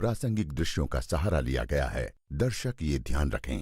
प्रासंगिक दृश्यों का सहारा लिया गया है। दर्शक ये ध्यान रखें।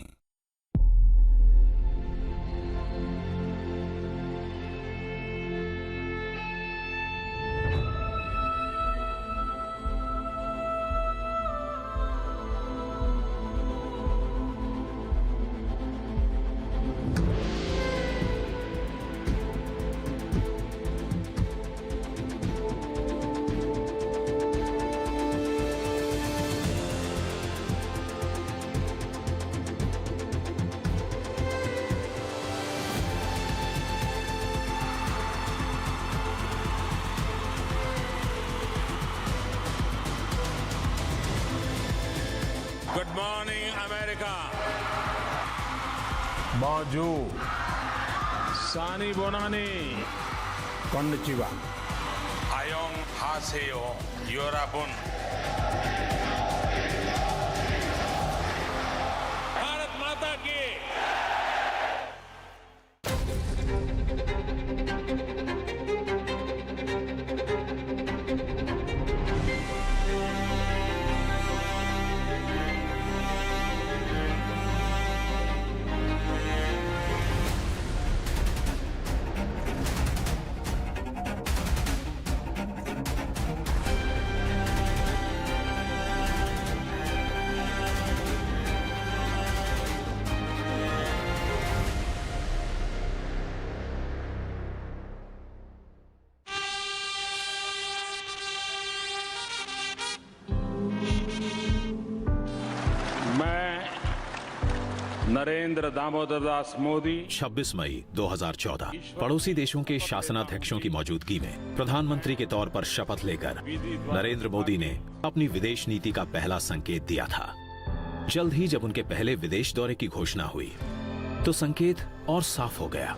Good morning, America. Bonjour. Sani Bonani. Konnichiwa. Ayong Haseo. Yorabun. Bharat माता की नरेंद्र दामोदर दास मोदी 26 मई 2014 पड़ोसी देशों के शासनाध्यक्षों की मौजूदगी में प्रधानमंत्री के तौर पर शपथ लेकर नरेंद्र मोदी ने अपनी विदेश नीति का पहला संकेत दिया था। जल्द ही जब उनके पहले विदेश दौरे की घोषणा हुई तो संकेत और साफ हो गया।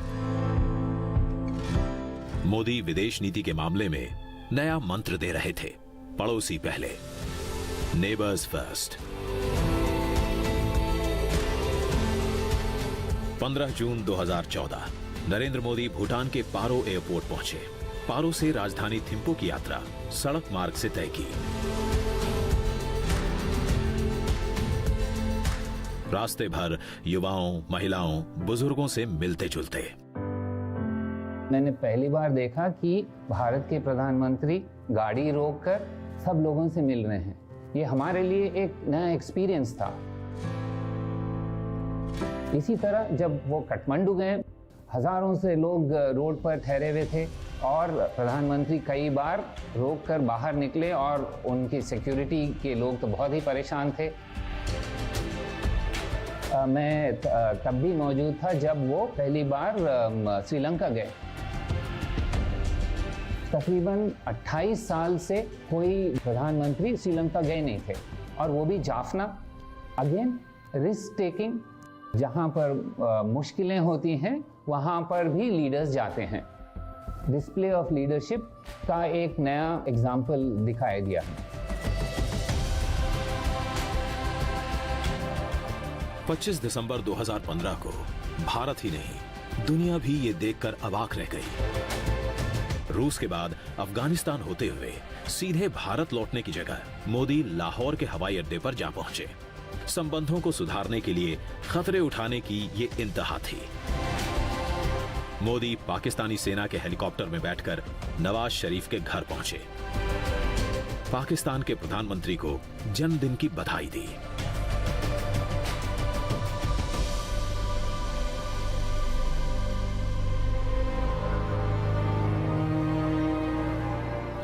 मोदी विदेश नीति के मामले में नया मंत्र दे रहे थे, पड़ोसी पहले, नेबर्स फर्स्ट। 15 जून 2014 नरेंद्र मोदी भूटान के पारो एयरपोर्ट पहुंचे। पारो से राजधानी थिम्पू की यात्रा सड़क मार्ग से तय की। रास्ते भर युवाओं, महिलाओं, बुजुर्गों से मिलते जुलते। मैंने पहली बार देखा कि भारत के प्रधानमंत्री गाड़ी रोककर सब लोगों से मिल रहे हैं। ये हमारे लिए एक नया एक्सपीरियंस था। इसी तरह जब वो काठमांडू गए, हजारों से लोग रोड पर ठहरे हुए थे और प्रधानमंत्री कई बार रोककर बाहर निकले और उनकी सिक्योरिटी के लोग तो बहुत ही परेशान थे। मैं तब भी मौजूद था जब वो पहली बार श्रीलंका गए। तकरीबन 28 साल से कोई प्रधानमंत्री श्रीलंका गए नहीं थे, और वो भी जाफना। अगेन रिस्क टेकिंग, जहां पर मुश्किलें होती हैं वहां पर भी लीडर्स जाते हैं। डिस्प्ले ऑफ लीडरशिप का एक नया एग्जाम्पल दिखाया गया है। 25 दिसंबर 2015 को भारत ही नहीं, दुनिया भी ये देखकर अवाक रह गई। रूस के बाद अफगानिस्तान होते हुए सीधे भारत लौटने की जगह मोदी लाहौर के हवाई अड्डे पर जा पहुंचे। संबंधों को सुधारने के लिए खतरे उठाने की ये इंतहा थी। मोदी पाकिस्तानी सेना के हेलीकॉप्टर में बैठकर नवाज शरीफ के घर पहुंचे। पाकिस्तान के प्रधानमंत्री को जन्मदिन की बधाई दी।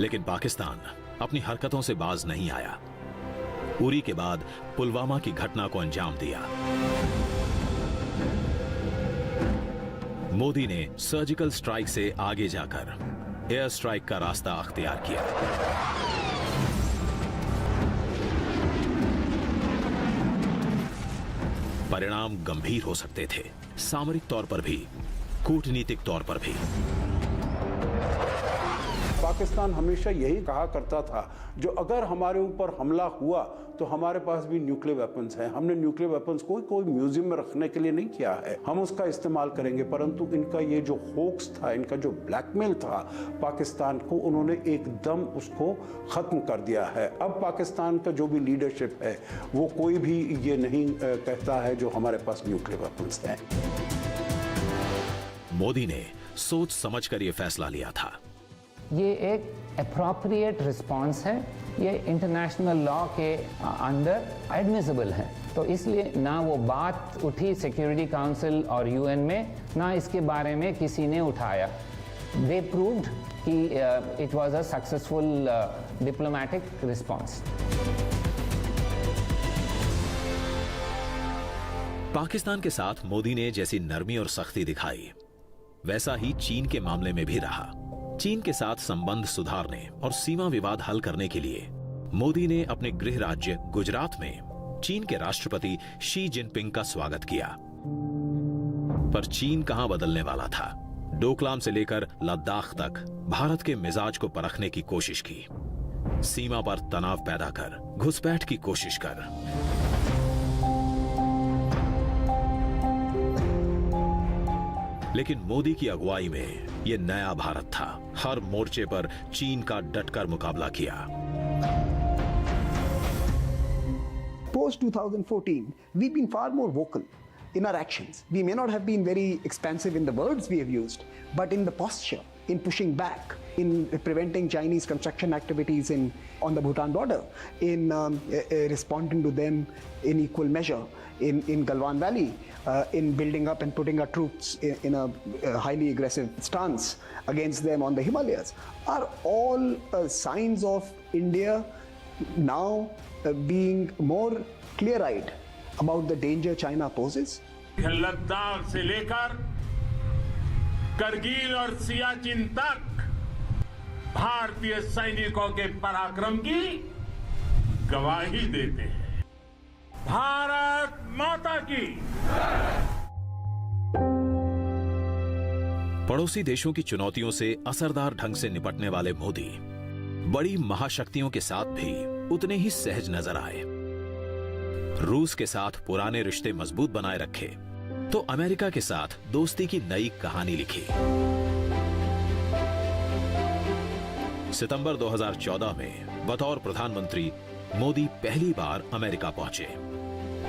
लेकिन पाकिस्तान अपनी हरकतों से बाज नहीं आया। उरी के बाद पुलवामा की घटना को अंजाम दिया। मोदी ने सर्जिकल स्ट्राइक से आगे जाकर एयर स्ट्राइक का रास्ता अख्तियार किया। परिणाम गंभीर हो सकते थे, सामरिक तौर पर भी, कूटनीतिक तौर पर भी। पाकिस्तान हमेशा यही कहा करता था, जो अगर हमारे ऊपर हमला हुआ तो हमारे पास भी न्यूक्लियर वेपन्स हैं। हमने न्यूक्लियर वेपन्स को कोई म्यूजियम में रखने के लिए नहीं किया है, हम उसका इस्तेमाल करेंगे। परंतु इनका ये जो होक्स था, इनका जो ब्लैकमेल था पाकिस्तान को, उन्होंने एकदम उसको ख़त्म कर दिया है। अब पाकिस्तान का जो भी लीडरशिप है वो कोई भी ये नहीं कहता है जो हमारे पास न्यूक्लियर वेपन्स हैं। मोदी ने सोच समझकर यह फैसला लिया था। ये एक अप्रोप्रिएट रिस्पांस है, ये इंटरनेशनल लॉ के अंडर एडमिसिबल है। तो इसलिए ना वो बात उठी सिक्योरिटी काउंसिल और यूएन में, ना इसके बारे में किसी ने उठाया। दे प्रूव्ड कि it was a successful diplomatic response. Pakistan के साथ मोदी ने जैसी नरमी और सख्ती दिखाई, वैसा ही चीन के मामले में भी रहा। चीन के साथ संबंध सुधारने और सीमा विवाद हल करने के लिए मोदी ने अपने गृह राज्य गुजरात में चीन के राष्ट्रपति शी जिनपिंग का स्वागत किया। पर चीन कहां बदलने वाला था। डोकलाम से लेकर लद्दाख तक भारत के मिजाज को परखने की कोशिश की, सीमा पर तनाव पैदा कर, घुसपैठ की कोशिश कर। लेकिन मोदी की अगुवाई में यह नया भारत था। हर मोर्चे पर चीन का डटकर मुकाबला किया। Post 2014, we've been far more vocal in our actions. We may not have been very expansive in the words we have used, but in the posture, in pushing back, in preventing Chinese construction activities on the Bhutan border, in responding to them in equal measure in Galwan Valley, in building up and putting our troops in a highly aggressive stance against them on the Himalayas, are all signs of India now being more clear-eyed about the danger China poses. Ladakh से लेकर करगिल और सियाचिन तक भारतीय सैनिकों के पराक्रम की गवाही देते हैं। भारत माता की। पड़ोसी देशों की चुनौतियों से असरदार ढंग से निपटने वाले मोदी बड़ी महाशक्तियों के साथ भी उतने ही सहज नजर आए। रूस के साथ पुराने रिश्ते मजबूत बनाए रखे तो अमेरिका के साथ दोस्ती की नई कहानी लिखी। सितंबर 2014 में बतौर प्रधानमंत्री मोदी पहली बार अमेरिका पहुंचे।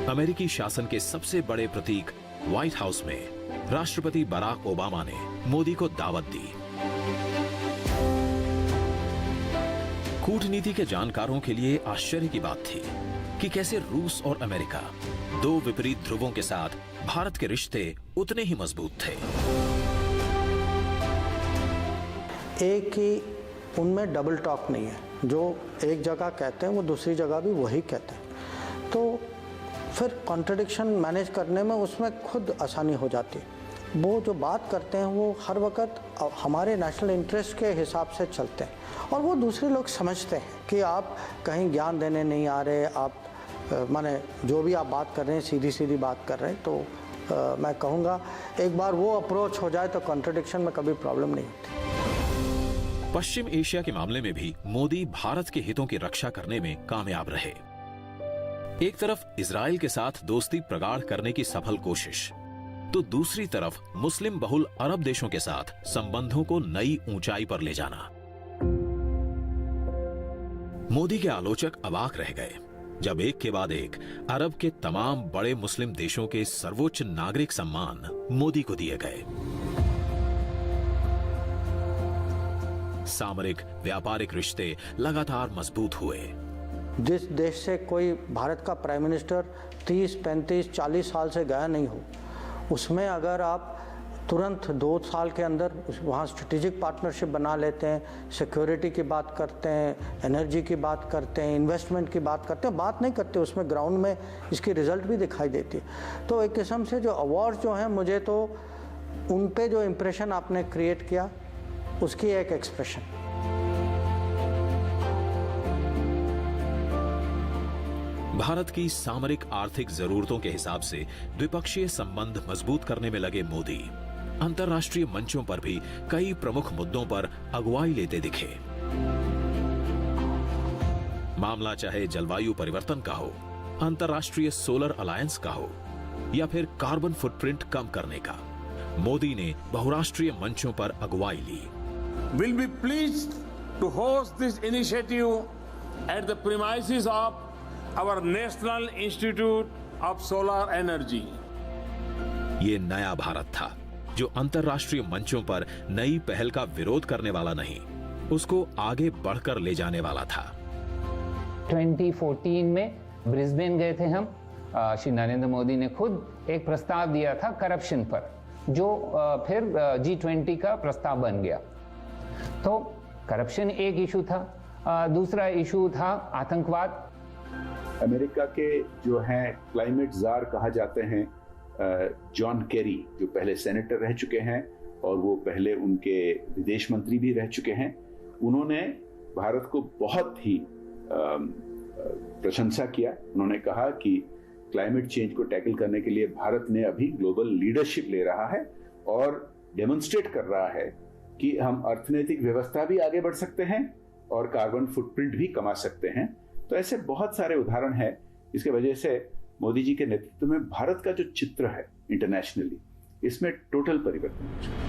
अमेरिकी शासन के सबसे बड़े प्रतीक व्हाइट हाउस में राष्ट्रपति बराक ओबामा ने मोदी को दावत दी। कूटनीति के जानकारों के लिए आश्चर्य की बात थी कि कैसे रूस और अमेरिका, दो विपरीत ध्रुवों के साथ भारत के रिश्ते उतने ही मजबूत थे। एक ही उनमें डबल टॉक नहीं है, जो एक जगह कहते हैं वो दूसरी जगह भी वही कहते हैं। तो फिर कॉन्ट्रडिक्शन मैनेज करने में उसमें खुद आसानी हो जाती है। वो जो बात करते हैं वो हर वक्त हमारे नेशनल इंटरेस्ट के हिसाब से चलते हैं और वो दूसरे लोग समझते हैं कि आप कहीं ज्ञान देने नहीं आ रहे, आप माने जो भी आप बात कर रहे हैं सीधी सीधी बात कर रहे हैं। तो मैं कहूँगा एक बार वो अप्रोच हो जाए तो कॉन्ट्रडिक्शन में कभी प्रॉब्लम नहीं होती। पश्चिम एशिया के मामले में भी मोदी भारत के हितों की रक्षा करने में कामयाब रहे। एक तरफ इजराइल के साथ दोस्ती प्रगाढ़ करने की सफल कोशिश, तो दूसरी तरफ मुस्लिम बहुल अरब देशों के साथ संबंधों को नई ऊंचाई पर ले जाना। मोदी के आलोचक अवाक रह गए जब एक के बाद एक अरब के तमाम बड़े मुस्लिम देशों के सर्वोच्च नागरिक सम्मान मोदी को दिए गए। सामरिक व्यापारिक रिश्ते लगातार मजबूत हुए। जिस देश से कोई भारत का प्राइम मिनिस्टर 30, 35, 40 साल से गया नहीं हो, उसमें अगर आप तुरंत 2 साल के अंदर वहाँ स्ट्रेटेजिक पार्टनरशिप बना लेते हैं, सिक्योरिटी की बात करते हैं, एनर्जी की बात करते हैं, इन्वेस्टमेंट की बात करते हैं, बात नहीं करते उसमें ग्राउंड में इसकी रिजल्ट भी दिखाई देती है। तो एक किस्म से जो अवार्ड जो हैं, मुझे तो उन पे जो इम्प्रेशन आपने क्रिएट किया उसकी एक एक्सप्रेशन। भारत की सामरिक आर्थिक जरूरतों के हिसाब से द्विपक्षीय संबंध मजबूत करने में लगे मोदी अंतर्राष्ट्रीय मंचों पर भी कई प्रमुख मुद्दों पर अगुवाई लेते दिखे। मामला चाहे जलवायु परिवर्तन का हो, अंतर्राष्ट्रीय सोलर अलायंस का हो या फिर कार्बन फुटप्रिंट कम करने का, मोदी ने बहुराष्ट्रीय मंचों पर अगुवाई ली। Will be pleased to host this initiative at the premises of our National Institute of Solar Energy. ये नया भारत था जो अंतर्राष्ट्रीय मंचों पर नई पहल का विरोध करने वाला नहीं, उसको आगे बढ़कर ले जाने वाला था। 2014 में ब्रिस्बेन गए थे हम। श्री नरेंद्र मोदी ने खुद एक प्रस्ताव दिया था करप्शन पर, जो फिर G20 का प्रस्ताव बन गया। तो करप्शन एक इशू था। दूसरा इशू था आतंकवाद। अमेरिका के जो हैं क्लाइमेट जार कहा जाते हैं जॉन केरी, जो पहले सेनेटर रह चुके हैं और वो पहले उनके विदेश मंत्री भी रह चुके हैं, उन्होंने भारत को बहुत ही प्रशंसा किया। उन्होंने कहा कि क्लाइमेट चेंज को टैकल करने के लिए भारत ने अभी ग्लोबल लीडरशिप ले रहा है और डेमोन्स्ट्रेट कर रहा है कि हम अर्थनैतिक व्यवस्था भी आगे बढ़ सकते हैं और कार्बन फुटप्रिंट भी कमा सकते हैं। तो ऐसे बहुत सारे उदाहरण हैं जिसकी वजह से मोदी जी के नेतृत्व में भारत का जो चित्र है इंटरनेशनली, इसमें टोटल परिवर्तन हो चुका है।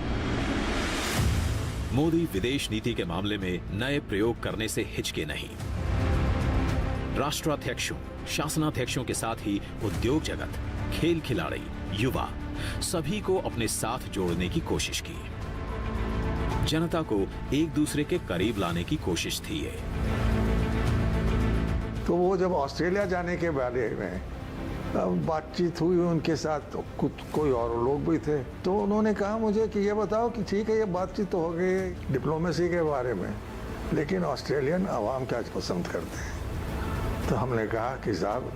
मोदी विदेश नीति के मामले में नए प्रयोग करने से हिचके नहीं। राष्ट्राध्यक्षों, शासनाध्यक्षों के साथ ही उद्योग जगत, खेल खिलाड़ी, युवा सभी को अपने साथ जोड़ने की कोशिश की। जनता को एक दूसरे के करीब लाने की कोशिश थी ये। तो वो जब ऑस्ट्रेलिया जाने के बारे में बातचीत हुई उनके साथ, तो कोई और लोग भी थे, तो उन्होंने कहा मुझे कि ये बताओ कि ठीक है ये बातचीत तो हो गई डिप्लोमेसी के बारे में, लेकिन ऑस्ट्रेलियन आवाम क्या पसंद करते हैं। तो हमने कहा कि साहब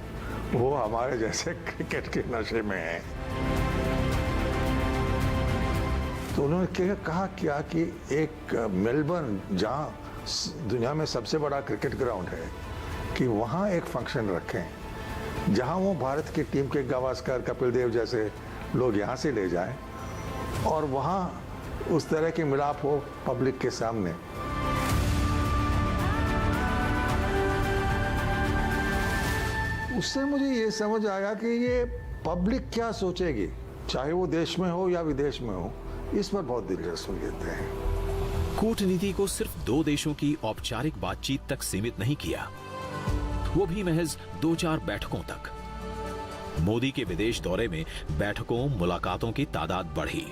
वो हमारे जैसे क्रिकेट के नशे में हैं। तो उन्होंने कहा क्या कि एक मेलबर्न, जहाँ दुनिया में सबसे बड़ा क्रिकेट ग्राउंड है, कि वहाँ एक फंक्शन रखें जहाँ वो भारत की टीम के गावस्कर, कपिल देव जैसे लोग यहाँ से ले जाएं और वहाँ उस तरह की मिलाप हो पब्लिक के सामने। उससे मुझे ये समझ आया कि ये पब्लिक क्या सोचेगी, चाहे वो देश में हो या विदेश में हो, इस पर बहुत दिलचस्पी लेते हैं। कूटनीति को सिर्फ दो देशों की औपचारिक बातचीत तक सीमित नहीं किया, वो भी महज 2-4 बैठकों तक। मोदी के विदेश दौरे में बैठकों, मुलाकातों की तादाद बढ़ी।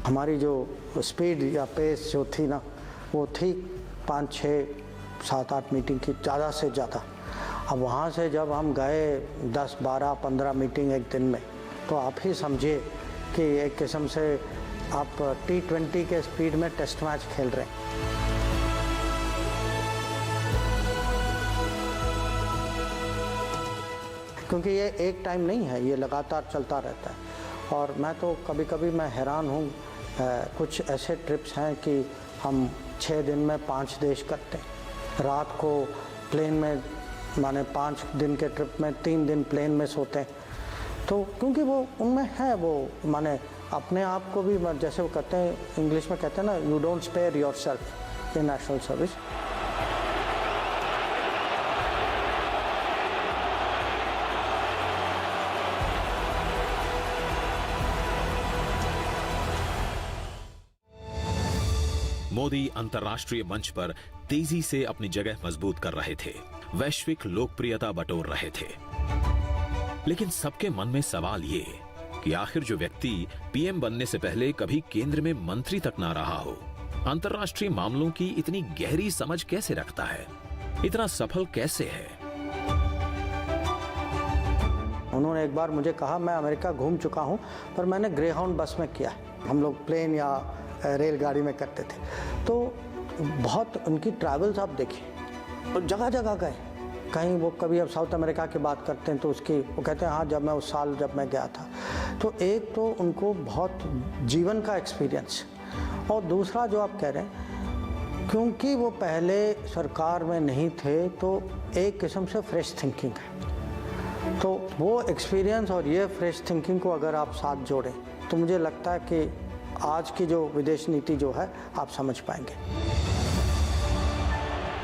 हमारी जो स्पीड या पेस जो थी ना, वो थी 5, 6, 7, 8 मीटिंग की, ज़्यादा से ज़्यादा। अब वहाँ से जब हम गए 10, 12, 15 मीटिंग एक दिन में, तो आप ही समझिए कि एक किस्म से आप T20 के स्पीड में टेस्ट मैच खेल रहे हैं। क्योंकि ये एक टाइम नहीं है, ये लगातार चलता रहता है। और मैं तो कभी कभी मैं हैरान हूँ, कुछ ऐसे ट्रिप्स हैं कि हम 6 दिन में 5 देश करते हैं। रात को प्लेन में, माने 5 दिन के ट्रिप में 3 दिन प्लेन में सोते हैं। तो क्योंकि वो उनमें है, वो माने अपने आप को भी, जैसे वो कहते हैं इंग्लिश में कहते हैं ना, you don't spare yourself in national service. Modi अंतर्राष्ट्रीय मंच पर तेजी से अपनी जगह मजबूत कर रहे थे, वैश्विक लोकप्रियता बटोर रहे थे। लेकिन सबके मन में सवाल ये कि आखिर जो व्यक्ति पीएम बनने से पहले कभी केंद्र में मंत्री तक ना रहा हो, अंतर्राष्ट्रीय मामलों की इतनी गहरी समझ कैसे रखता है, इतना सफल कैसे है। उन्होंने एक बार मुझे कहा, मैं अमेरिका घूम चुका हूं, पर मैंने ग्रेहाउंड बस में किया है, हम लोग प्लेन या रेलगाड़ी में करते थे। तो बहुत उनकी ट्रैवल्स आप देखिए, और जगह जगह गए। कहीं वो कभी अब साउथ अमेरिका की बात करते हैं तो उसकी वो कहते हैं हाँ, जब मैं उस साल जब मैं गया था। तो एक तो उनको बहुत जीवन का एक्सपीरियंस, और दूसरा जो आप कह रहे हैं, क्योंकि वो पहले सरकार में नहीं थे, तो एक किस्म से फ्रेश थिंकिंग है। तो वो एक्सपीरियंस और ये फ्रेश थिंकिंग को अगर आप साथ जोड़ें तो मुझे लगता है कि आज की जो विदेश नीति जो है आप समझ पाएंगे।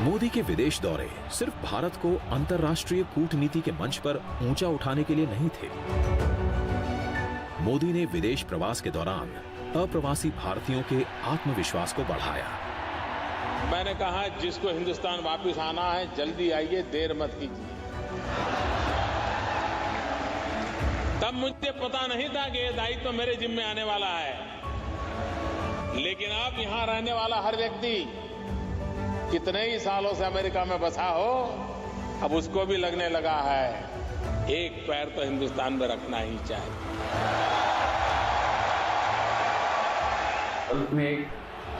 मोदी के विदेश दौरे सिर्फ भारत को अंतर्राष्ट्रीय कूटनीति के मंच पर ऊंचा उठाने के लिए नहीं थे। मोदी ने विदेश प्रवास के दौरान अप्रवासी भारतीयों के आत्मविश्वास को बढ़ाया। मैंने कहा जिसको हिंदुस्तान वापस आना है जल्दी आइए, देर मत कीजिए। तब मुझे पता नहीं था कि ये दायित्व तो मेरे जिम्मे आने वाला है, लेकिन अब यहां रहने वाला हर व्यक्ति कितने ही सालों से अमेरिका में बसा हो, अब उसको भी लगने लगा है एक पैर तो हिंदुस्तान में रखना ही चाहिए। में एक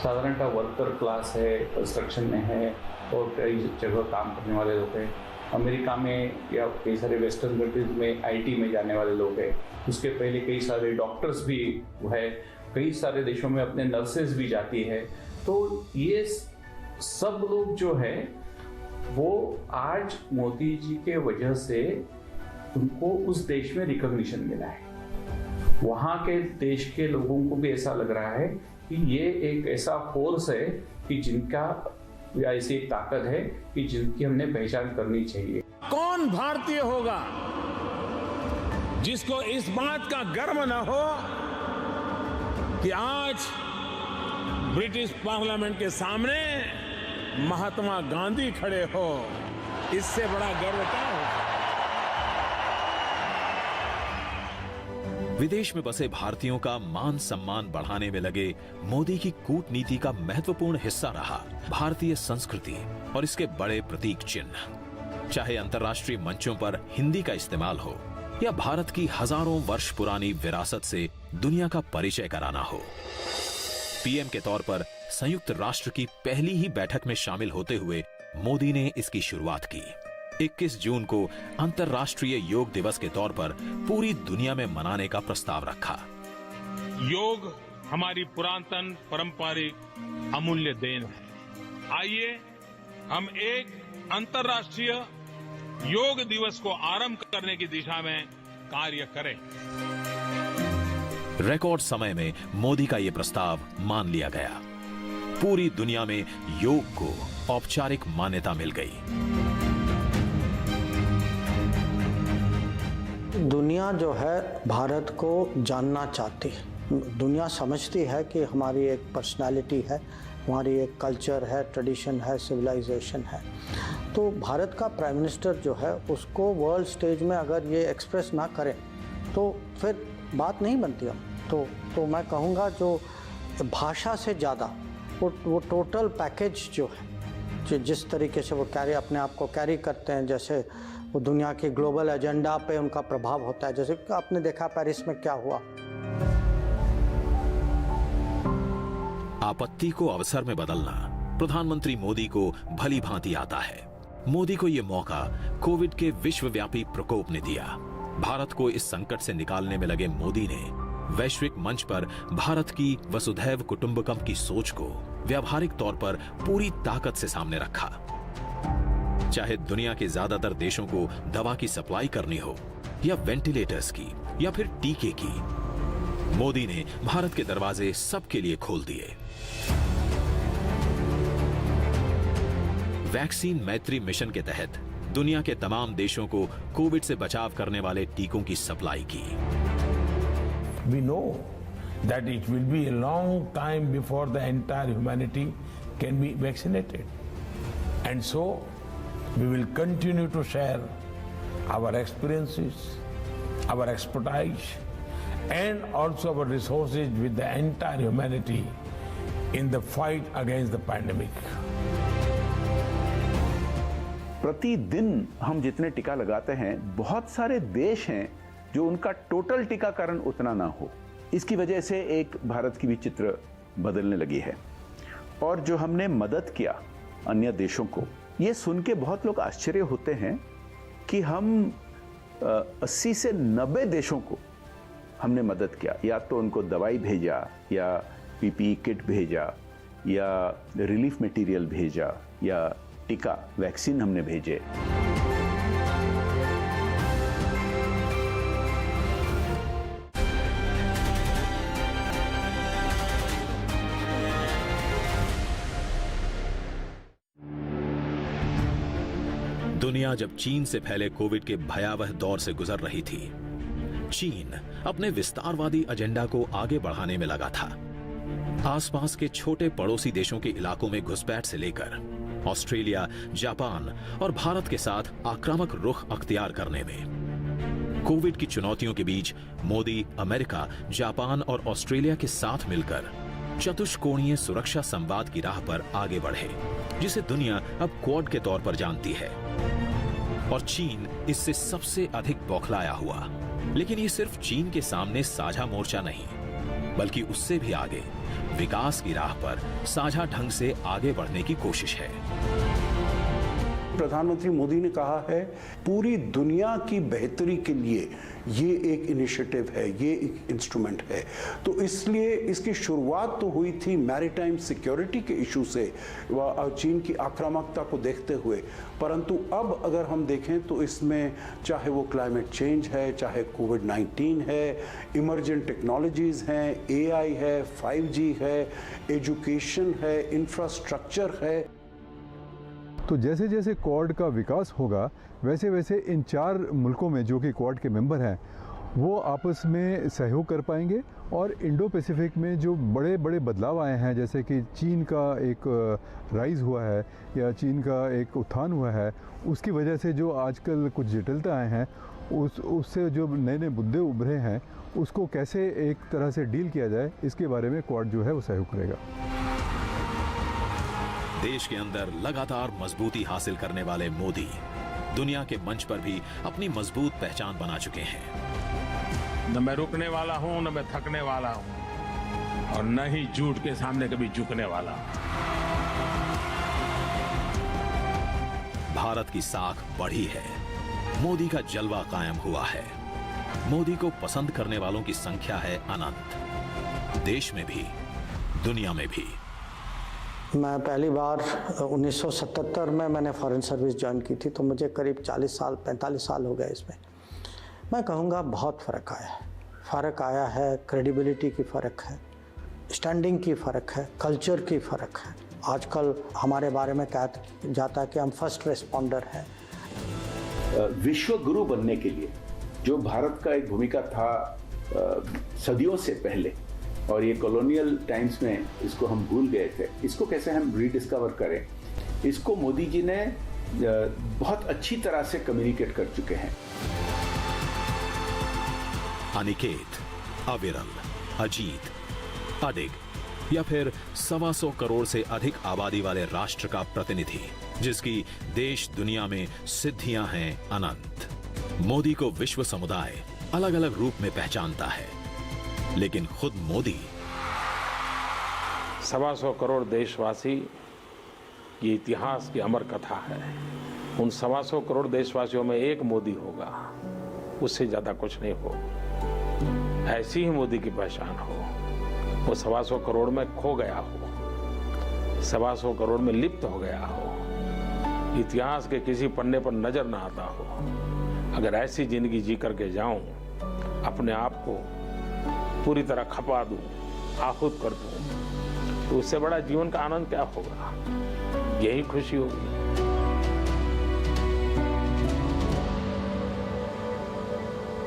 साधारणतः वर्कर क्लास है, कंस्ट्रक्शन में है और कई जगह काम करने वाले लोग हैं। अमेरिका में या कई सारे वेस्टर्न कंट्रीज में आईटी में जाने वाले लोग हैं। उसके पहले कई सारे डॉक्टर्स भी है, कई सारे देशों में अपने नर्सेज भी जाती है। तो ये सब लोग जो है वो आज मोदी जी के वजह से उनको उस देश में रिकॉग्निशन मिला है। वहाँ के देश के लोगों को भी ऐसा लग रहा है कि ये एक ऐसा फोर्स है कि जिनका या ऐसी एक ताकत है कि जिनकी हमने पहचान करनी चाहिए। कौन भारतीय होगा जिसको इस बात का गर्व न हो कि आज ब्रिटिश पार्लियामेंट के सामने महात्मा गांधी खड़े हो? इससे बड़ा गर्व क्या होगा? विदेश में बसे भारतीयों का मान सम्मान बढ़ाने में लगे मोदी की कूटनीति का महत्वपूर्ण हिस्सा रहा भारतीय संस्कृति और इसके बड़े प्रतीक चिन्ह। चाहे अंतर्राष्ट्रीय मंचों पर हिंदी का इस्तेमाल हो या भारत की हजारों वर्ष पुरानी विरासत से दुनिया का परिचय कराना हो। पीएम के तौर पर संयुक्त राष्ट्र की पहली ही बैठक में शामिल होते हुए मोदी ने इसकी शुरुआत की। 21 जून को अंतर्राष्ट्रीय योग दिवस के तौर पर पूरी दुनिया में मनाने का प्रस्ताव रखा। योग हमारी पुरातन पारंपरिक अमूल्य देन है। आइए हम एक अंतर्राष्ट्रीय योग दिवस को आरंभ करने की दिशा में कार्य करें। रिकॉर्ड समय में मोदी का यह प्रस्ताव मान लिया गया। पूरी दुनिया में योग को औपचारिक मान्यता मिल गई। दुनिया जो है भारत को जानना चाहती है। दुनिया समझती है कि हमारी एक पर्सनालिटी है, हमारी एक कल्चर है, ट्रेडिशन है, सिविलाइजेशन है। तो भारत का प्राइम मिनिस्टर जो है उसको वर्ल्ड स्टेज में अगर ये एक्सप्रेस ना करें तो फिर बात नहीं बनती हम। तो मैं कहूँगा जो भाषा से ज़्यादा वो टोटल पैकेज जो है, जिस तरीके से वो अपने आप को कैरी करते हैं, जैसे वो दुनिया के ग्लोबल एजेंडा पे उनका प्रभाव होता है। जैसे आपने देखा पेरिस में क्या हुआ। आपत्ति को अवसर में बदलना प्रधानमंत्री मोदी को भली भांति आता है। मोदी को यह मौका कोविड के विश्वव्यापी प्रकोप ने दिया। भारत को इस संकट से निकालने में लगे मोदी ने वैश्विक मंच पर भारत की वसुधैव कुटुंबकम की सोच को व्यावहारिक तौर पर पूरी ताकत से सामने रखा। चाहे दुनिया के ज्यादातर देशों को दवा की सप्लाई करनी हो या वेंटिलेटर्स की या फिर टीके की, मोदी ने भारत के दरवाजे सबके लिए खोल दिए। वैक्सीन मैत्री मिशन के तहत दुनिया के तमाम देशों को कोविड से बचाव करने वाले टीकों की सप्लाई की। We know that it will be a long time before the entire humanity can be vaccinated. And so, we will continue to share our experiences, our expertise, and also our resources with the entire humanity in the fight against the pandemic. प्रतिदिन हम जितने टीका लगाते हैं, बहुत सारे देश हैं जो उनका टोटल टीकाकरण उतना ना हो। इसकी वजह से एक भारत की भी चित्र बदलने लगी है। और जो हमने मदद किया अन्य देशों को, ये सुन के बहुत लोग आश्चर्य होते हैं कि हम 80 से 90 देशों को हमने मदद किया। या तो उनको दवाई भेजा या पीपीई किट भेजा या रिलीफ मटेरियल भेजा या टीका वैक्सीन हमने भेजे। दुनिया जब चीन से फैले कोविड के भयावह दौर से गुजर रही थी, चीन अपने विस्तारवादी एजेंडा को आगे बढ़ाने में लगा था। आसपास के छोटे पड़ोसी देशों के इलाकों में घुसपैठ से लेकर ऑस्ट्रेलिया, जापान और भारत के साथ आक्रामक रुख अख्तियार करने में। कोविड की चुनौतियों के बीच मोदी अमेरिका, जापान और ऑस्ट्रेलिया के साथ मिलकर चतुष्कोणीय सुरक्षा संवाद की राह पर आगे बढ़े, जिसे दुनिया अब क्वाड के तौर पर जानती है। और चीन इससे सबसे अधिक बौखलाया हुआ। लेकिन ये सिर्फ चीन के सामने साझा मोर्चा नहीं, बल्कि उससे भी आगे विकास की राह पर साझा ढंग से आगे बढ़ने की कोशिश है। प्रधानमंत्री मोदी ने कहा है पूरी दुनिया की बेहतरी के लिए ये एक इनिशिएटिव है, ये एक इंस्ट्रूमेंट है। तो इसलिए इसकी शुरुआत तो हुई थी मैरीटाइम सिक्योरिटी के इशू से, चीन की आक्रामकता को देखते हुए, परंतु अब अगर हम देखें तो इसमें चाहे वो क्लाइमेट चेंज है, चाहे कोविड-19 है, इमर्जेंट टेक्नोलॉजीज हैं, AI है, 5G है, एजुकेशन है, इंफ्रास्ट्रक्चर है। तो जैसे जैसे क्वाड का विकास होगा, वैसे वैसे इन 4 मुल्कों में जो कि क्वाड के मेंबर हैं, वो आपस में सहयोग कर पाएंगे। और इंडो पैसिफिक में जो बड़े बड़े बदलाव आए हैं, जैसे कि चीन का एक राइज हुआ है या चीन का एक उत्थान हुआ है, उसकी वजह से जो आजकल कुछ जटिलता आए हैं, उससे जो नए नए मुद्दे उभरे हैं, उसको कैसे एक तरह से डील किया जाए, इसके बारे में क्वाड जो है वो सहयोग करेगा। देश के अंदर लगातार मजबूती हासिल करने वाले मोदी दुनिया के मंच पर भी अपनी मजबूत पहचान बना चुके हैं। न मैं रुकने वाला हूं, न मैं थकने वाला हूं, और न ही झूठ के सामने कभी झुकने वाला। भारत की साख बढ़ी है, मोदी का जलवा कायम हुआ है, मोदी को पसंद करने वालों की संख्या है अनंत, देश में भी दुनिया में भी। मैं पहली बार 1977 में मैंने फॉरेन सर्विस ज्वाइन की थी, तो मुझे करीब 45 साल हो गए इसमें। मैं कहूँगा बहुत फ़र्क आया है, क्रेडिबिलिटी की फ़र्क है, स्टैंडिंग की फ़र्क है, कल्चर की फ़र्क है। आजकल हमारे बारे में कहा जाता है कि हम फर्स्ट रिस्पॉन्डर हैं। विश्व गुरु बनने के लिए जो भारत का एक भूमिका था सदियों से पहले, और ये कॉलोनियल टाइम्स में इसको हम भूल गए थे, इसको कैसे हम रीडिस्कवर करें, इसको मोदी जी ने बहुत अच्छी तरह से कम्युनिकेट कर चुके हैं। अनिकेत, अविरल, अजीत, अडिग या फिर 125 करोड़ से अधिक आबादी वाले राष्ट्र का प्रतिनिधि, जिसकी देश दुनिया में सिद्धियां हैं अनंत। मोदी को विश्व समुदाय अलग अलग रूप में पहचानता है, लेकिन खुद मोदी 125 करोड़ देशवासी ये इतिहास की अमर कथा है। उन 125 करोड़ देशवासियों में एक मोदी होगा, उससे ज्यादा कुछ नहीं हो। ऐसी ही मोदी की पहचान हो, वो 125 करोड़ में खो गया हो, 125 करोड़ में लिप्त हो गया हो, इतिहास के किसी पन्ने पर नजर ना आता हो। अगर ऐसी जिंदगी जी करके जाऊं, अपने आप को पूरी तरह खपा दूं, आहुत कर दूं, तो उससे बड़ा जीवन का आनंद क्या होगा? यही खुशी होगी।